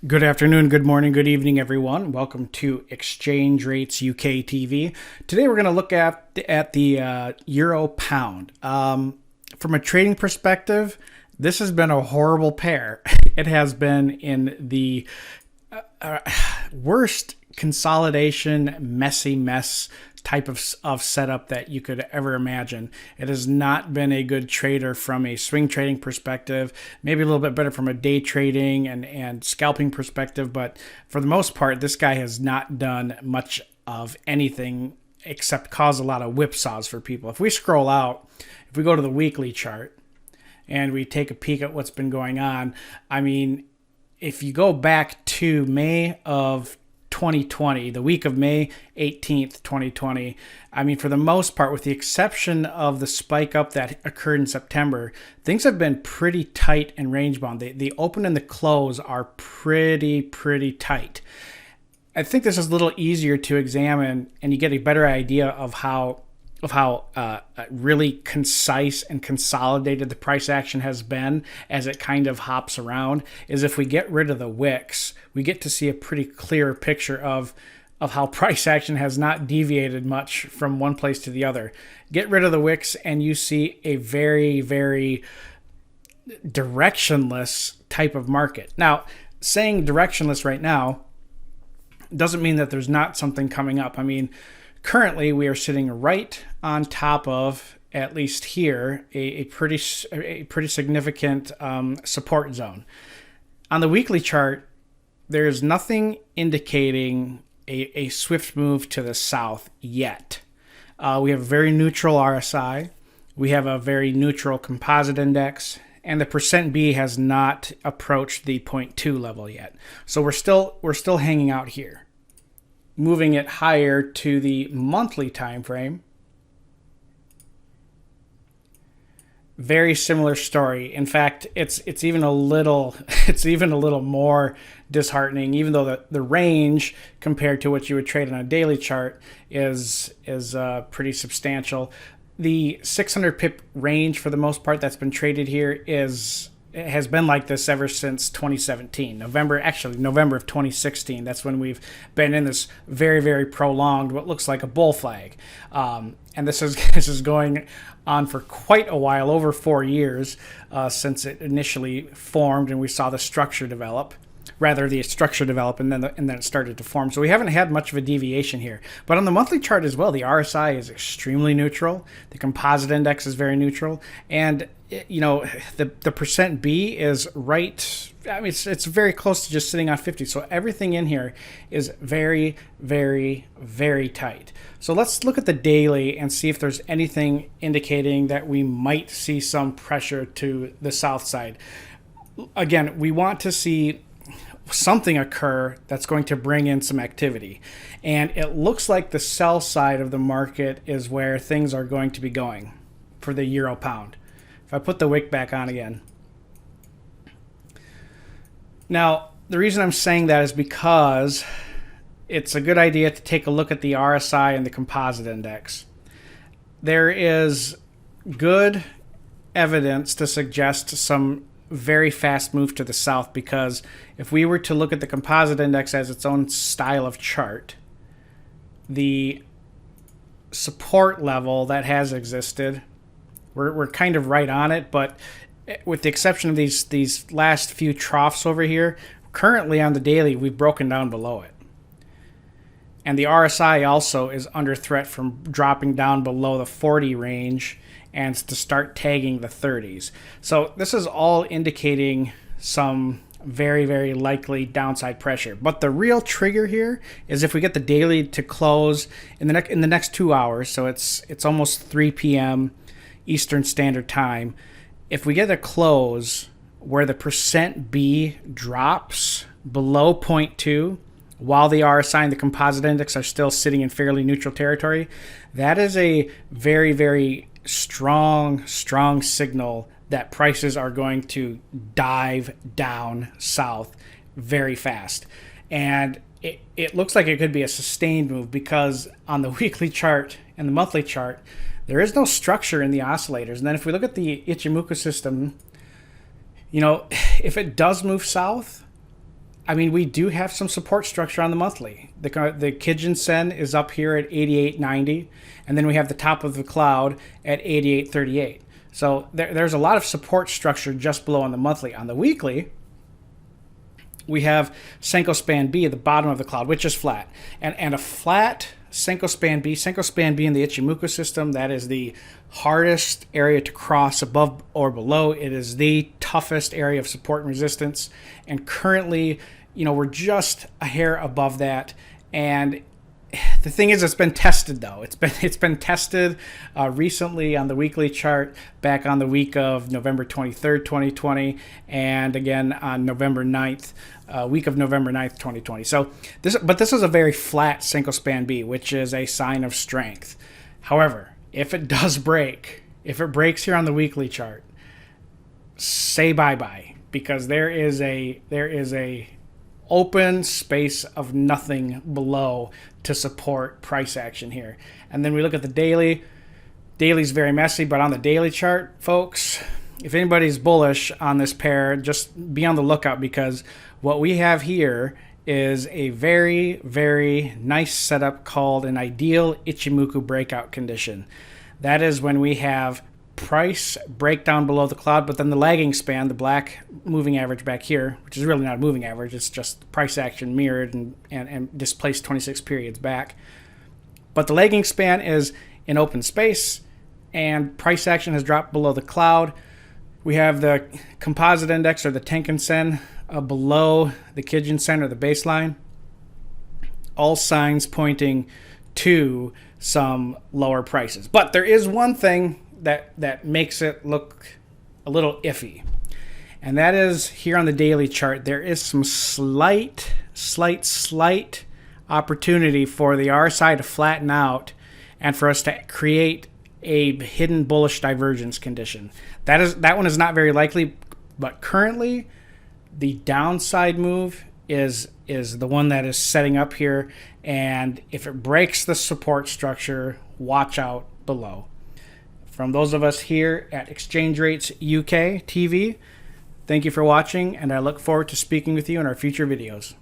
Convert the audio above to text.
Good afternoon, good morning, good evening, everyone. Welcome to Exchange Rates UK TV. Today we're going to look at the euro pound. From a trading perspective, this has been a horrible pair. It has been in the worst consolidation, messy mess type of setup that you could ever imagine. It has not been a good trader from a swing trading perspective, maybe a little bit better from a day trading and scalping perspective, but for the most part, this guy has not done much of anything except cause a lot of whipsaws for people. If we scroll out, if we go to the weekly chart and we take a peek at what's been going on, I mean, if you go back to May of 2020, the week of May 18th, 2020, I mean, for the most part, with the exception of the spike up that occurred in September, things have been pretty tight and range bound. The open and the close are pretty tight. I think this is a little easier to examine, and you get a better idea of how really concise and consolidated the price action has been as it kind of hops around, is if we get rid of the wicks, we get to see a pretty clear picture of how price action has not deviated much from one place to the other. Get rid of the wicks and you see a very directionless type of market. Now, saying directionless right now doesn't mean that there's not something coming up. I mean, currently, we are sitting right on top of, at least here, a pretty significant support zone. On the weekly chart, there's nothing indicating a swift move to the south yet. We have a very neutral RSI. We have a very neutral composite index. And the percent B has not approached the 0.2 level yet. So we're still hanging out here. Moving it higher to the monthly time frame, very similar story. In fact, it's even a little more disheartening, even though the range compared to what you would trade on a daily chart is pretty substantial. The 600 pip range, for the most part, that's been traded here has been like this ever since 2017, November of 2016. That's when we've been in this very prolonged, what looks like a bull flag. And this is going on for quite a while, over 4 years since it initially formed and we saw the structure develop. Rather, the structure develop and then it started to form. So we haven't had much of a deviation here. But on the monthly chart as well, the RSI is extremely neutral. The composite index is very neutral. And, you know, the percent B is right. I mean, it's very close to just sitting on 50. So everything in here is very tight. So let's look at the daily and see if there's anything indicating that we might see some pressure to the south side. Again, we want to see something occur that's going to bring in some activity. And it looks like the sell side of the market is where things are going to be going for the euro pound. If I put the wick back on again. Now, the reason I'm saying that is because it's a good idea to take a look at the RSI and the composite index. There is good evidence to suggest some very fast move to the south, because if we were to look at the composite index as its own style of chart, the support level that has existed, we're kind of right on it, but with the exception of these last few troughs over here, currently on the daily we've broken down below it. And the RSI also is under threat from dropping down below the 40 range and to start tagging the 30s. So this is all indicating some very likely downside pressure. But the real trigger here is if we get the daily to close in the next 2 hours. So it's almost 3 p.m. Eastern Standard Time. If we get a close where the percent B drops below 0.2, while the RSI and the composite index are still sitting in fairly neutral territory, that is a very strong signal that prices are going to dive down south very fast. And it looks like it could be a sustained move, because on the weekly chart and the monthly chart, there is no structure in the oscillators. And then if we look at the Ichimoku system, you know, if it does move south, I mean, we do have some support structure on the monthly. The Kijun Sen is up here at 88.90, and then we have the top of the cloud at 88.38. So there's a lot of support structure just below on the monthly. On the weekly, we have Senko Span B at the bottom of the cloud, which is flat. And a flat Senko Span B in the Ichimoku system, that is the hardest area to cross above or below. It is the toughest area of support and resistance. And currently, we're just a hair above that. And the thing is, it's been tested though. It's been tested recently on the weekly chart back on the week of November 23rd, 2020, and again on November 9th, week of November 9th, 2020. So this is a very flat Senko Span B, which is a sign of strength. However, if it does break, if it breaks here on the weekly chart, say bye-bye, because there is a open space of nothing below to support price action here. And then we look at the daily. Daily's very messy, but on the daily chart, folks, if anybody's bullish on this pair, just be on the lookout, because what we have here is a very, very nice setup called an ideal Ichimoku breakout condition. That is when we have price breakdown below the cloud, but then the lagging span, the black moving average back here, which is really not a moving average, it's just price action mirrored and displaced 26 periods back. But the lagging span is in open space, and price action has dropped below the cloud. We have the composite index, or the Tenkan Sen, below the Kijun Sen, or the baseline. All signs pointing to some lower prices. But there is one thing that makes it look a little iffy. And that is here on the daily chart, there is some slight opportunity for the RSI to flatten out and for us to create a hidden bullish divergence condition. That one is not very likely, but currently the downside move is the one that is setting up here. And if it breaks the support structure, watch out below. From those of us here at Exchange Rates UK TV, thank you for watching, and I look forward to speaking with you in our future videos.